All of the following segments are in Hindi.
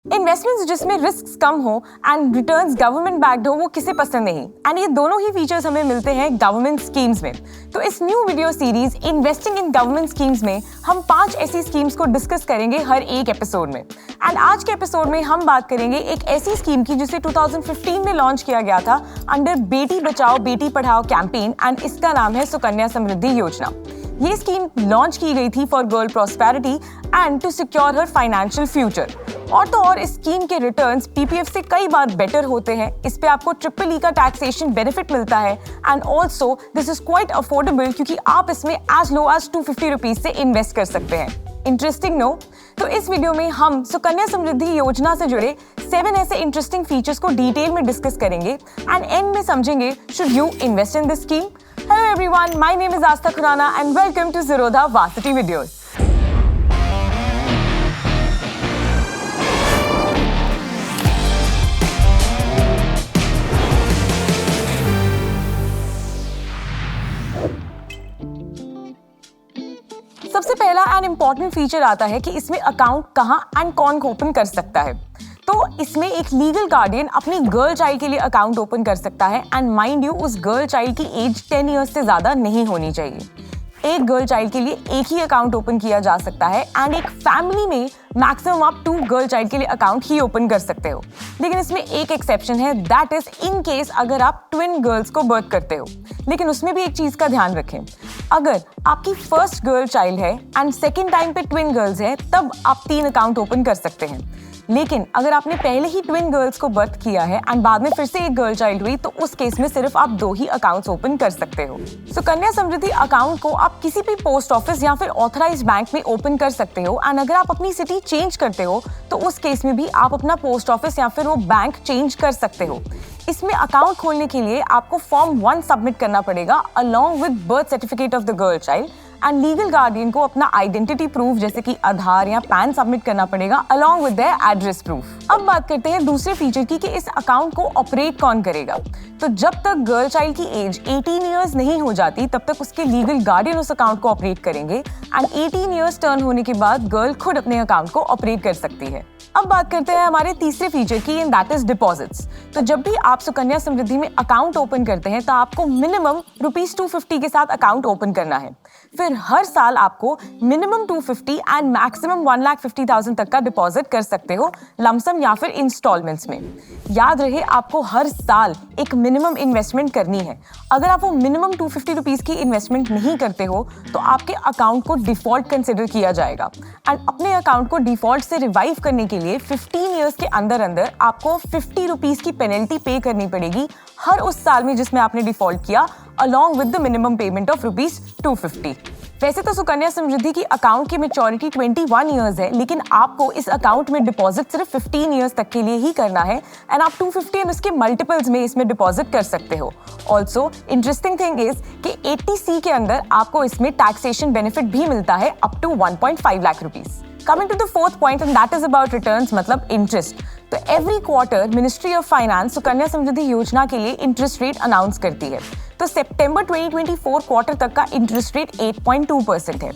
इन्वेस्टमेंट्स जिसमें रिस्क कम हो एंड रिटर्न्स गवर्नमेंट बैक्ड हो, वो किसे पसंद नहीं। एंड ये दोनों ही फीचर्स हमें मिलते हैं गवर्नमेंट स्कीम्स में। तो इस new video series investing in government schemes में हम 5 ऐसी स्कीम्स को डिस्कस करेंगे हर एक एपिसोड में। एंड आज के एपिसोड में हम बात करेंगे एक ऐसी स्कीम की जिसे 2015 में लॉन्च किया गया था under Beti Bachao Beti Padhao campaign, and इसका नाम है सुकन्या समृद्धि योजना। ये स्कीम लॉन्च की गई थी for girl prosperity and to secure her financial future. और तो और इस स्कीम के रिटर्न्स पीपीएफ से कई बार बेटर होते हैं। इस पे आपको ट्रिपल ई का टैक्सेशन बेनिफिट मिलता है and also this is quite affordable क्योंकि आप इसमें एज लो एज 250 रुपीज से इन्वेस्ट कर सकते हैं। Interesting no? तो इस वीडियो में हम सुकन्या समृद्धि योजना से जुड़े 7 ऐसे इंटरेस्टिंग फीचर्स को डिटेल में डिस्कस करेंगे एंड एंड में समझेंगे should you invest in this scheme. Hello everyone, my name is Astha Khurana and welcome to Zerodha Varsity Videos. सबसे पहला एंड इम्पॉर्टेंट फीचर आता है कि इसमें अकाउंट कहाँ एंड कौन ओपन कर सकता है। तो इसमें एक लीगल गार्डियन अपनी गर्ल चाइल्ड के लिए अकाउंट ओपन कर सकता है एंड माइंड यू उस गर्ल चाइल्ड की एज 10 इयर्स से ज्यादा नहीं होनी चाहिए। एक गर्ल चाइल्ड के लिए एक ही अकाउंट ओपन किया जा सकता है एंड एक फैमिली में मैक्सिमम आप 2 गर्ल चाइल्ड के लिए अकाउंट ही ओपन कर सकते हो। लेकिन इसमें एक एक्सेप्शन है, दैट इज इन केस अगर आप ट्विन गर्ल्स को बर्थ करते हो। लेकिन उसमें भी एक चीज का ध्यान रखें, अगर आपकी फर्स्ट गर्ल चाइल्ड है एंड सेकेंड टाइम पे ट्विन गर्ल्स है तब आप 3 अकाउंट ओपन कर सकते हैं। लेकिन अगर आपने पहले ही ट्विन गर्ल्स को बर्थ किया है एंड बाद में फिर से एक गर्ल चाइल्ड हुई तो उस केस में सिर्फ आप 2 ही अकाउंट्स ओपन कर सकते हो। सुकन्या समृद्धि अकाउंट को आप किसी भी पोस्ट ऑफिस या फिर ऑथराइज्ड बैंक में ओपन कर सकते हो एंड अगर आप अपनी सिटी चेंज करते हो तो उस केस में भी आप अपना पोस्ट ऑफिस या फिर वो बैंक चेंज कर सकते हो। इसमें अकाउंट खोलने के लिए आपको फॉर्म 1 सबमिट करना पड़ेगा along with birth certificate of the girl child and legal guardian को अपना आइडेंटिटी प्रूफ जैसे कि आधार या पैन सबमिट करना पड़ेगा along with their address proof. अब बात करते हैं दूसरे फीचर की कि इस अकाउंट को ऑपरेट कौन करेगा। तो जब तक गर्ल चाइल्ड की एज 18 इयर्स नहीं हो जाती तब तक उसके लीगल गार्डियन उस अकाउंट को ऑपरेट करेंगे एंड 18 इयर्स टर्न होने के बाद गर्ल खुद अपने अकाउंट को ऑपरेट कर सकती है। अब बात करते हैं हमारे तीसरे फीचर की एंड दैट इज डिपॉजिट्स। तो जब भी आप सुकन्या समृद्धि में अकाउंट ओपन करते हैं तो आपको मिनिमम ₹250 के साथ अकाउंट ओपन करना है। फिर हर साल आपको मिनिमम 250 एंड मैक्सिमम 1,50,000 तक का डिपॉजिट कर सकते हो लमसम या फिर इंस्टॉलमेंट्स में। याद रहे आपको हर साल एक मिनिमम इन्वेस्टमेंट करनी है। अगर आप वो मिनिमम 250 रुपीज की इन्वेस्टमेंट नहीं करते हो तो आपके अकाउंट को डिफॉल्ट कंसिडर किया जाएगा एंड अपने अकाउंट को डिफॉल्ट से रिवाइव करने के लिए 15 इयर्स के अंदर अंदर आपको 50 रुपीज की पेनल्टी पे करनी पड़ेगी हर उस साल में जिसमें आपने डिफॉल्ट किया along with the minimum payment of ₹250। वैसे तो सुकन्या समृद्धि की अकाउंट की मैच्योरिटी 21 इयर्स है, लेकिन आपको इस अकाउंट में डिपॉजिट सिर्फ 15 इयर्स तक के लिए ही करना है एंड आप 250 एंड उसके मल्टीपल्स में इसमें डिपॉजिट कर सकते हो। ऑल्सो इंटरेस्टिंग थिंग इज कि 80C के अंदर आपको इसमें टैक्सेशन बेनिफिट भी मिलता है up to 1.5 lakh rupees. Coming to the fourth point and that is about returns, मतलब इंटरेस्ट। तो every quarter ministry of finance Sukanya Samriddhi Yojana के लिए इंटरेस्ट रेट अनाउंस करती है। तो सितंबर 2024 क्वार्टर तक का इंटरेस्ट रेट 8.2% है।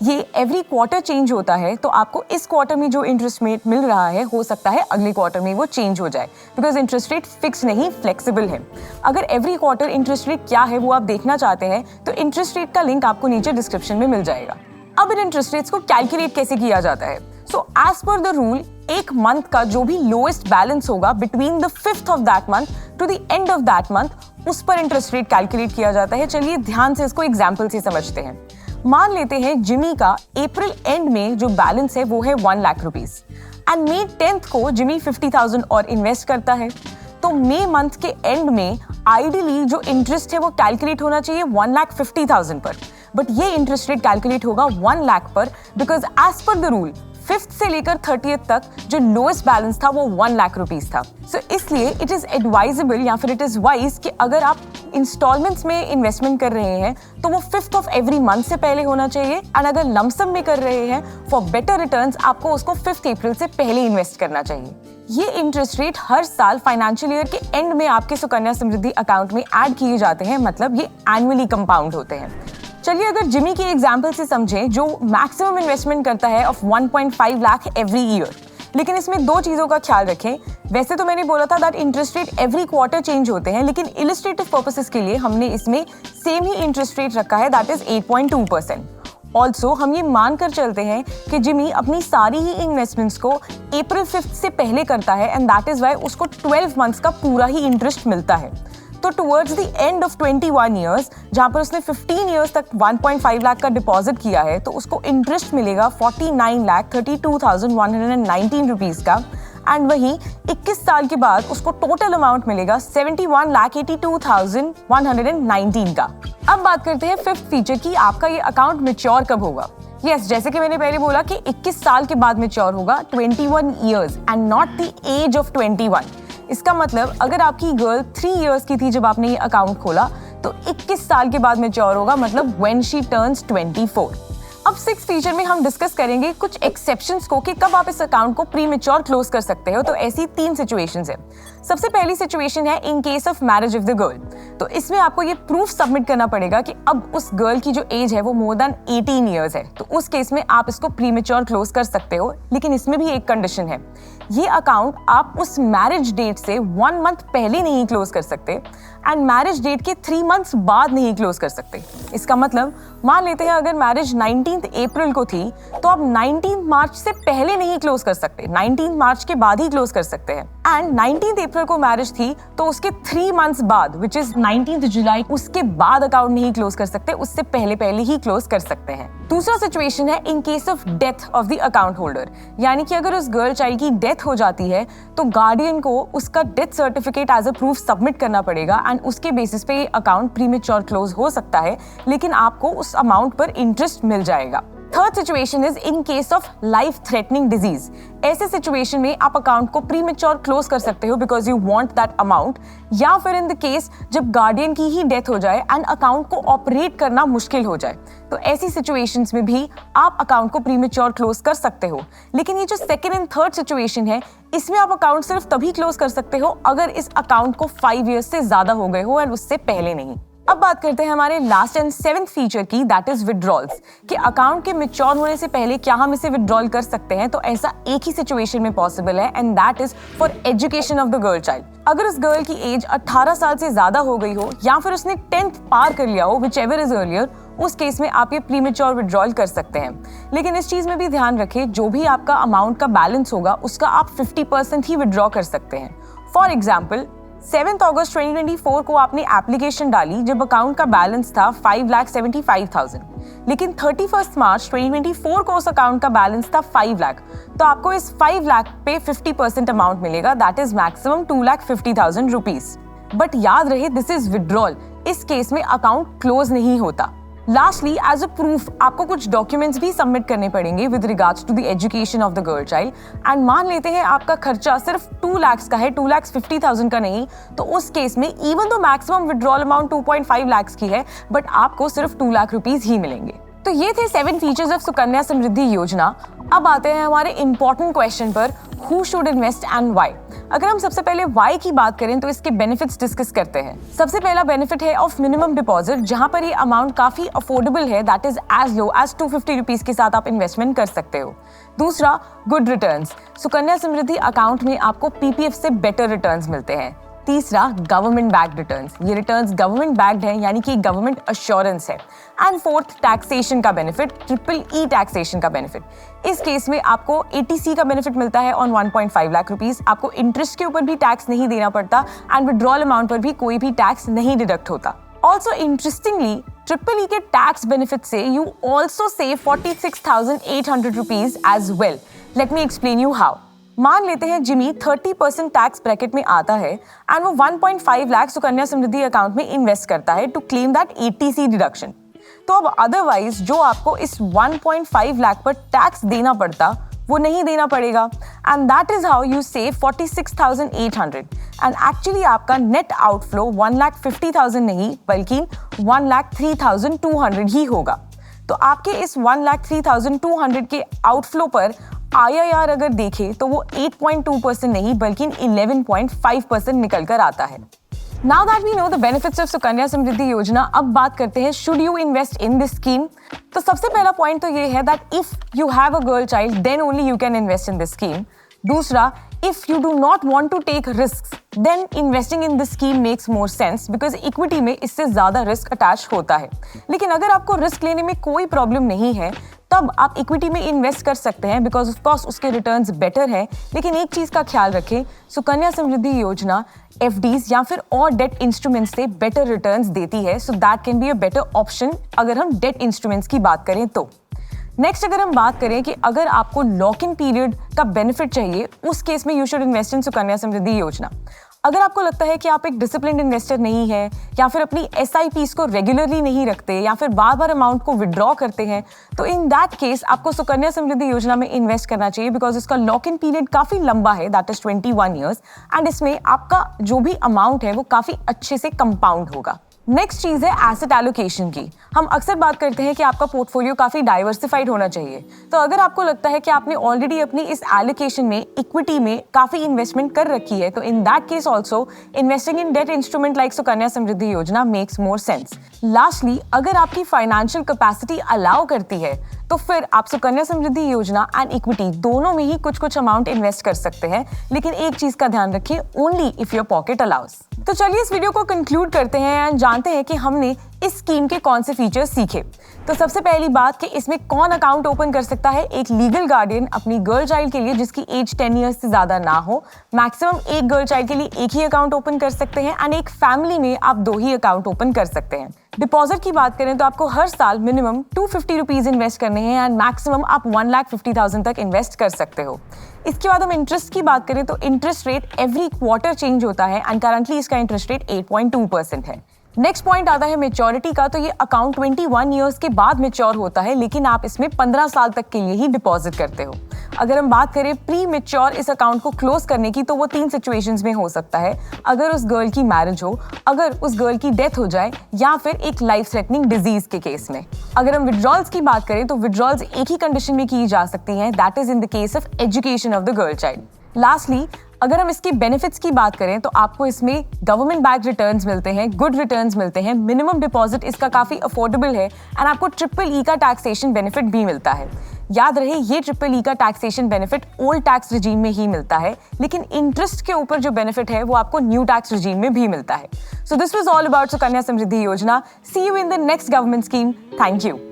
ये एवरी क्वार्टर चेंज होता है, तो आपको इस क्वार्टर में जो इंटरेस्ट रेट मिल रहा है हो सकता है अगले क्वार्टर में वो चेंज हो जाए बिकॉज इंटरेस्ट रेट फिक्स नहीं फ्लेक्सिबल है। अगर एवरी क्वार्टर इंटरेस्ट रेट क्या है वो आप देखना चाहते हैं तो इंटरेस्ट रेट का लिंक आपको नीचे डिस्क्रिप्शन में मिल जाएगा। अब इन इंटरेस्ट रेट्स को कैलकुलेट कैसे किया जाता है? So as per the rule एक मंथ का जो भी लोएस्ट बैलेंस होगा between the 5th of that month to the end of that month उस पर इंटरेस्ट रेट कैलकुलेट किया जाता है। चलिए ध्यान से इसको एग्जांपल से समझते हैं। मान लेते हैं जिमी का अप्रैल एंड में जो बैलेंस है वो है 1 lakh rupees and May 10th को जिमी 50,000 और इन्वेस्ट करता है। तो मई मंथ के एंड में आइडियली जो इंटरेस्ट है वो कैलकुलेट होना चाहिए 1,50,000 पर, बट ये इंटरेस्ट रेट कैलकुलेट होगा 1 लाख पर because as per the rule 5th से लेकर 30th तक जो लोएस्ट बैलेंस था वो 1 लाख रुपीज था। सो इसलिए इट इज एडवाइजेबल या फिर इट इज वाइज कि अगर आप इंस्टॉलमेंट्स में इन्वेस्टमेंट कर रहे हैं तो वो 5th ऑफ एवरी मंथ से पहले होना चाहिए एंड अगर लमसम में कर रहे हैं फॉर बेटर रिटर्न्स आपको उसको 5th अप्रैल से पहले इन्वेस्ट करना चाहिए। ये इंटरेस्ट रेट हर साल फाइनेंशियल ईयर के एंड में आपके सुकन्या समृद्धि अकाउंट में ऐड किए जाते हैं, मतलब ये एनुअली कंपाउंड होते हैं। चलिए अगर जिमी के एग्जाम्पल से समझें जो मैक्सिमम इन्वेस्टमेंट करता है ऑफ 1.5 लाख एवरी ईयर, लेकिन इसमें दो चीज़ों का ख्याल रखें। वैसे तो मैंने बोला था that interest rate every quarter change होते हैं, लेकिन इलिस्ट्रेटिव पर्पसेस के लिए हमने इसमें सेम ही इंटरेस्ट रेट रखा है, दैट इज 8.2%। ऑल्सो हम ये मानकर चलते हैं कि जिमी अपनी सारी ही इन्वेस्टमेंट्स को अप्रैल 5 से पहले करता है एंड दैट इज वाई उसको 12 मंथ्स का पूरा ही इंटरेस्ट मिलता है। तो towards the end of 21 years, जहाँ पर उसने 15 ईयर्स तक 1.5 लाख का डिपॉजिट किया है, तो उसको इंटरेस्ट मिलेगा 49,32,119 रुपीज़ का। एंड वहीं 21 साल के बाद उसको टोटल अमाउंट मिलेगा 71,82,119 का। अब बात करते हैं फिफ्थ फीचर की, आपका ये अकाउंट मैच्योर कब होगा। यस, जैसे कि मैंने पहले बोला कि 21 साल के बाद मैच्योर होगा, 21 years and not the age of 21। इसका मतलब अगर आपकी गर्ल 3 इयर्स की थी जब आपने ये अकाउंट खोला, तो 21 साल के बाद मैच्योर होगा, मतलब व्हेन शी टर्न्स 24। अब सिक्स फीचर में हम डिस्कस करेंगे कुछ एक्सेप्शंस को कि कब आप इस अकाउंट को प्री मैच्योर क्लोज कर सकते हो। तो ऐसी 3 सिचुएशंस है। सबसे पहली सिचुएशन है in case of marriage of the girl. तो इसमें आपको ये प्रूफ सबमिट करना पड़ेगा कि अब उस गर्ल की जो एज है वो मोर देन 18 ईयर्स है। तो उस केस में आप इसको प्री मैच्योर क्लोज कर सकते हो, लेकिन इसमें भी एक कंडीशन है। ये अकाउंट आप उस मैरिज डेट से 1 मंथ पहले नहीं क्लोज कर सकते एंड मैरिज डेट के 3 मंथ्स बाद नहीं क्लोज कर सकते। इसका मतलब मान लेते हैं अगर मैरिज 19 अप्रैल को थी, तो आप 19 मार्च से पहले नहीं क्लोज कर सकते, 19 मार्च के बाद ही क्लोज कर सकते हैं। एंड 19 अप्रैल को मैरिज थी तो उसके 3 मंथ्स बाद, विच इज 19 जुलाई, उसके बाद अकाउंट नहीं क्लोज कर सकते, उससे पहले पहले ही क्लोज कर सकते हैं। दूसरा सिचुएशन है in case of death of the account holder, यानी कि अगर उस गर्ल चाइल्ड की डेथ हो जाती है तो गार्डियन को उसका death certificate as a proof submit करना पड़ेगा एंड उसके बेसिस पे ये अकाउंट प्रीमेच्योर क्लोज हो सकता है, लेकिन आपको उस अमाउंट पर इंटरेस्ट मिल जाएगा। Third situation is in case of life threatening disease. ऐसे सिचुएशन में आप अकाउंट को प्रीमेच्योर क्लोज कर सकते हो because you want that amount, या फिर इन द केस जब गार्डियन की ही डेथ हो जाए एंड अकाउंट को ऑपरेट करना मुश्किल हो जाए, तो ऐसी सिचुएशंस में भी आप अकाउंट को प्रीमेच्योर क्लोज कर सकते हो। लेकिन ये जो सेकंड एंड थर्ड सिचुएशन है, इसमें आप अकाउंट सिर्फ तभी क्लोज कर सकते हो अगर इस अकाउंट को 5 इयर्स से ज्यादा हो गए हो एंड उससे पहले नहीं। अब बात करते हैं हमारे लास्ट एंड 7th फीचर की, दैट इज विड्रॉल्स, कि अकाउंट के मैच्योर होने से पहले क्या हम इसे विड्रॉल कर सकते हैं। तो ऐसा एक ही सिचुएशन में पॉसिबल है and that is for education of the girl child. अगर उस गर्ल की एज 18 साल से ज्यादा हो गई हो या फिर उसने 10th पार कर लिया हो, विच एवर इज अर्लियर, उस केस में आप ये प्रीमेच्योर विड्रॉल कर सकते हैं। लेकिन इस चीज में भी ध्यान रखें, जो भी आपका अमाउंट का बैलेंस होगा उसका आप 50% ही विड्रॉ कर सकते हैं। फॉर एग्जाम्पल 7 अगस्त 2024 को आपने एप्लीकेशन डाली जब अकाउंट का बैलेंस था 5,75,000, लेकिन 31 मार्च 2024 को उस अकाउंट का बैलेंस था 5 लाख, तो आपको इस 5 लाख पे 50% अमाउंट मिलेगा, that is maximum 2,50,000 rupees. But याद रहे दिस इज विड्रॉल, इस केस में अकाउंट क्लोज नहीं होता। लास्टली एज अ प्रूफ आपको कुछ डॉक्यूमेंट्स भी सबमिट करने पड़ेंगे with regards to the education of the girl child. And मान लेते हैं आपका खर्चा सिर्फ 2 लाख का है, 2,50,000 का नहीं, तो उस केस में even though maximum withdrawal amount 2.5 lakh की है, बट आपको सिर्फ 2 लाख रुपीज ही मिलेंगे। तो ये थे 7 फीचर्स ऑफ सुकन्या समृद्धि योजना। अब आते हैं हमारे इंपॉर्टेंट क्वेश्चन पर, who should invest and why. अगर हम सबसे पहले व्हाई की बात करें तो इसके बेनिफिट्स डिस्कस करते हैं। सबसे पहला बेनिफिट है ऑफ मिनिमम डिपॉजिट, जहां पर ये अमाउंट काफी अफोर्डेबल है, that is as low as 250 rupees के साथ आप इन्वेस्टमेंट कर सकते हो। दूसरा, good returns, Sukanya Samriddhi account में आपको पीपीएफ से बेटर रिटर्न्स मिलते हैं। तीसरा, गवर्नमेंट बैक्ड रिटर्न्स, ये रिटर्न्स गवर्नमेंट बैक्ड हैं, यानी कि गवर्नमेंट अश्योरेंस है। एंड फोर्थ, टैक्सेशन का बेनिफिट, ट्रिपल ई टैक्सेशन का बेनिफिट। इस केस में आपको एटीसी का बेनिफिट मिलता है ऑन 1.5 लाख रुपीज, आपको इंटरेस्ट के ऊपर भी टैक्स नहीं देना पड़ता एंड विड्रॉल अमाउंट पर भी कोई भी टैक्स नहीं डिडक्ट होता। ऑल्सो इंटरेस्टिंगली, ट्रिपल ई के टैक्स बेनिफिट से you also save 46,800 rupees as well. Let me explain you how. मान लेते हैं जिमी 30% टैक्स ब्रैकेट में आता है एंड वो 1.5 लाख सुकन्या समृद्धि अकाउंट में इन्वेस्ट करता है to claim that eighty C deduction. तो अब अदरवाइज जो आपको इस 1.5 लाख पर टैक्स देना पड़ता वो नहीं देना पड़ेगा and that is how you save 46,800 and actually आपका नेट आउटफ्लो 1,50,000 नहीं बल्कि 1,03,200 ही होगा। तो आपके इस 1,03,200 के आउटफ्लो पर IRR अगर देखें तो वो 8.2% नहीं बल्कि 11.5% निकल कर आता है। Now that we know the benefits of Sukanya Samriddhi योजना, अब बात करते हैं should you invest in this scheme। तो सबसे पहला पॉइंट तो ये है that if you have a girl child then only you can invest in this scheme। दूसरा, if you do not want to take risk then investing in this scheme makes more sense because equity में इससे ज्यादा रिस्क अटैच होता है। लेकिन अगर आपको रिस्क लेने में कोई प्रॉब्लम नहीं है तब आप इक्विटी में इन्वेस्ट कर सकते हैं बिकॉज ऑफ कोर्स उसके रिटर्न्स बेटर है। लेकिन एक चीज का ख्याल रखें, सुकन्या समृद्धि योजना एफडीज या फिर और डेट इंस्ट्रूमेंट्स से बेटर रिटर्न्स देती है, so that can be a better option अगर हम डेट इंस्ट्रूमेंट्स की बात करें तो। नेक्स्ट अगर हम बात करें कि अगर आपको लॉक इन पीरियड का बेनिफिट चाहिए, उस केस में you should invest in Sukanya Samriddhi Yojana. अगर आपको लगता है कि आप एक डिसिप्लिन्ड इन्वेस्टर नहीं है या फिर अपनी एसआईपीस को रेगुलरली नहीं रखते या फिर बार बार अमाउंट को विड्रॉ करते हैं, तो इन दैट केस आपको सुकन्या समृद्धि योजना में इन्वेस्ट करना चाहिए बिकॉज इसका लॉक इन पीरियड काफी लंबा है, दैट इज 21 ईयर्स, एंड इसमें आपका जो भी अमाउंट है वो काफी अच्छे से कंपाउंड होगा। नेक्स्ट चीज है एसेट एलोकेशन की। हम अक्सर बात करते हैं कि आपका पोर्टफोलियो काफी डाइवर्सिफाइड होना चाहिए, तो अगर आपको लगता है कि आपने ऑलरेडी अपनी इस एलोकेशन में इक्विटी में काफी इन्वेस्टमेंट कर रखी है, तो in that case also investing in debt instrument like Sukanya Samriddhi Yojana makes more sense. Lastly, अगर आपकी फाइनेंशियल कैपेसिटी अलाउ करती है तो फिर आप सुकन्या समृद्धि योजना एंड इक्विटी दोनों में ही कुछ कुछ अमाउंट इन्वेस्ट कर सकते हैं, लेकिन एक चीज का ध्यान रखें, only if your pocket allows. तो चलिए इस वीडियो को कंक्लूड करते हैं एंड जानते हैं कि हमने इस स्कीम के कौन से फीचर्स सीखे। तो सबसे पहली बात कि इसमें कौन अकाउंट ओपन कर सकता है, एक लीगल गार्डियन अपनी गर्ल चाइल्ड के लिए जिसकी एज 10 ईयर्स से ज्यादा ना हो। मैक्सिमम एक गर्ल चाइल्ड के लिए एक ही अकाउंट ओपन कर सकते हैं एंड एक फैमिली में आप 2 ही अकाउंट ओपन कर सकते हैं। डिपॉजिट की बात करें तो आपको हर साल मिनिमम 250 रुपीज इन्वेस्ट करने हैं एंड मैक्सिमम आप 1,50,000 तक इन्वेस्ट कर सकते हो। इसके बाद हम इंटरेस्ट की बात करें तो interest rate every quarter change होता है एंड करंटली इसका इंटरेस्ट रेट 8.2% है। नेक्स्ट पॉइंट आता है मेच्योरिटी का, तो ये अकाउंट 21 ईयर्स के बाद मेच्योर होता है, लेकिन आप इसमें 15 साल तक के लिए ही डिपॉजिट करते हो। अगर हम बात करें प्री मेच्योर इस अकाउंट को क्लोज करने की, तो वो 3 सिचुएशंस में हो सकता है। अगर उस गर्ल की मैरिज हो, अगर उस गर्ल की डेथ हो जाए, या फिर एक लाइफ थ्रेटनिंग डिजीज के केस में। अगर हम विड्रॉल्स की बात करें तो विड्रॉल्स एक ही कंडीशन में की जा सकती हैं, that is in the case of education of the girl child. Lastly, अगर हम इसकी बेनिफिट्स की बात करें तो आपको इसमें गवर्नमेंट बैक रिटर्न्स मिलते हैं, गुड रिटर्न्स मिलते हैं, मिनिमम डिपॉजिट इसका काफी अफोर्डेबल है एंड आपको ट्रिपल ई का टैक्सेशन बेनिफिट भी मिलता है। याद रहे, ये ट्रिपल ई का taxation benefit old tax regime में ही मिलता है, लेकिन इंटरेस्ट के ऊपर जो बेनिफिट है वो आपको न्यू टैक्स रिजीम में भी मिलता है। So this was all about Sukanya Samriddhi Yojana. See you in the next government scheme. Thank you.